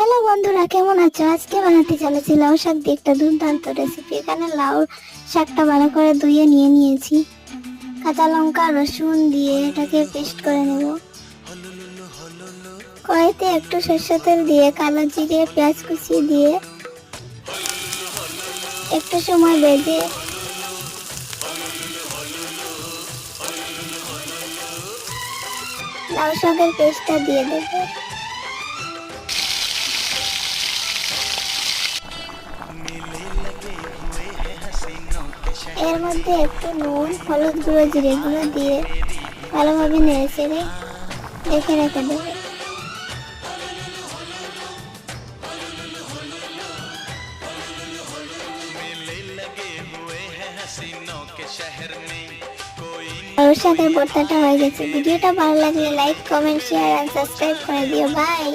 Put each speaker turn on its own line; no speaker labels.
Hello বন্ধুরা, কেমন আছো? আজকে বানাতে চলেছি লাউ শাক দিয়ে একটা দুর্দান্ত রেসিপি। এখানে লাউ শাকটা ভালো করে ধুয়ে নিয়ে নিয়েছি। কাঁচা লঙ্কা রসুন দিয়ে এটাকে পেস্ট করে নেব। কড়াইতে একটু সরষের তেল দিয়ে কালো জিরে পেঁয়াজ কুচি দিয়ে একটু সময় ভেজে লাউ শাকের পেস্টটা দিয়ে দেবো। এর মধ্যে একটু নুন, হলুদ গুঁড়ো, জিরে গুঁড়ো দিয়ে ভালোভাবে নেড়ে চেড়ে রেখে দেবো। লাউ শাকের ভর্তাটা হয়ে গেছে। ভিডিওটা ভালো লাগলে লাইক, কমেন্ট, শেয়ার আর সাবস্ক্রাইব করে দিও। বাই।